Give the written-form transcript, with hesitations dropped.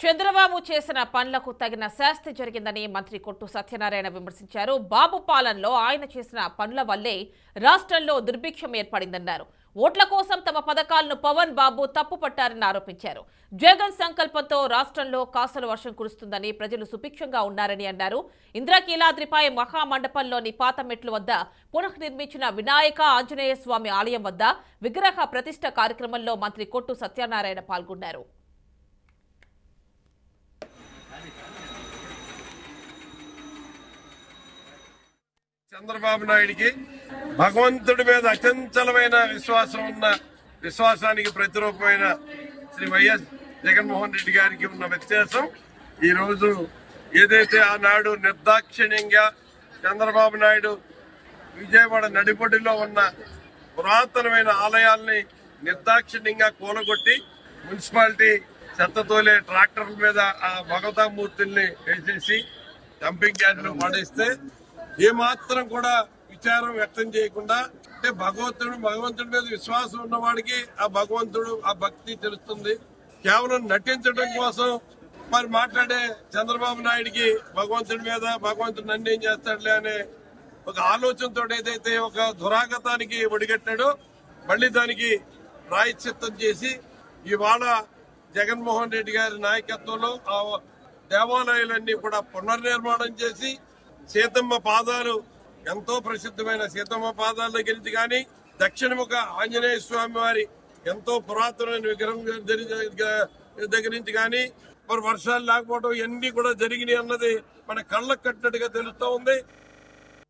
చంద్రబాబు చేసిన పనులకు తగిన శాస్తి జరిగిందని మంత్రి కొట్టు సత్యనారాయణ విమర్శించారు. బాబు పాలనలో ఆయన చేసిన పనుల వల్లే రాష్ట్రంలో దుర్భిక్షం ఏర్పడిందన్నారు. ఓట్ల కోసం తమ పథకాలను పవన్ బాబు తప్పుపట్టారని ఆరోపించారు. జగన్ సంకల్పంతో రాష్ట్రంలో కాసుల వర్షం కురుస్తుందని ప్రజలు సుభిక్షంగా ఉన్నారని అన్నారు. ఇంద్రకీలాద్రిపై మహామండపంలోని పాత మెట్లు వద్ద పునఃనిర్మించిన వినాయక ఆంజనేయ స్వామి ఆలయం వద్ద విగ్రహ ప్రతిష్ఠ కార్యక్రమంలో మంత్రి కొట్టు సత్యనారాయణ పాల్గొన్నారు. చంద్రబాబు నాయుడికి భగవంతుడి మీద అచంచలమైన విశ్వాసానికి ప్రతిరూపమైన శ్రీ వైఎస్ జగన్మోహన్ రెడ్డి గారికి ఉన్న వ్యత్యాసం ఈ రోజు ఏదైతే ఆనాడు నిర్దాక్షిణ్యంగా చంద్రబాబు నాయుడు విజయవాడ నడిబొడ్డులో ఉన్న పురాతనమైన ఆలయాల్ని నిర్దాక్షిణ్యంగా కూలగొట్టి మున్సిపాలిటీ చెత్తతోలే ట్రాక్టర్ల మీద ఆ భగవతామూర్తుల్ని వేసేసి డంపింగ్ యార్డులు పడేస్తే ఏమాత్రం కూడా విచారం వ్యక్తం చేయకుండా అంటే భగవంతుడి మీద విశ్వాసం ఉన్నవాడికి ఆ భగవంతుడు ఆ భక్తి తెలుస్తుంది. కేవలం నటించడం కోసం మరి మాట్లాడే చంద్రబాబు నాయుడికి భగవంతుడు నన్ను ఏం చేస్తాడులే అనే ఒక ఆలోచనతో ఏదైతే ఒక దురాగతానికి ఒడిగట్టాడో మళ్ళీ దానికి ప్రాయశ్చిత్తం చేసి ఇవాళ జగన్మోహన్ రెడ్డి గారి నాయకత్వంలో ఆ దేవాలయాలన్నీ కూడా పునర్నిర్మాణం చేసి సీతమ్మ పాదాలు ఎంతో ప్రసిద్ధమైన సీతమ్మ పాదాల దగ్గర నుంచి కానీ దక్షిణముఖ ఆంజనేయ స్వామి వారి ఎంతో పురాతనమైన విగ్రహం దగ్గర నుంచి కానీ మరి వర్షాలు లేకపోవడం ఇవన్నీ కూడా జరిగినాయి అన్నది మన కళ్ళకు కట్టినట్టుగా తెలుస్తూ ఉంది.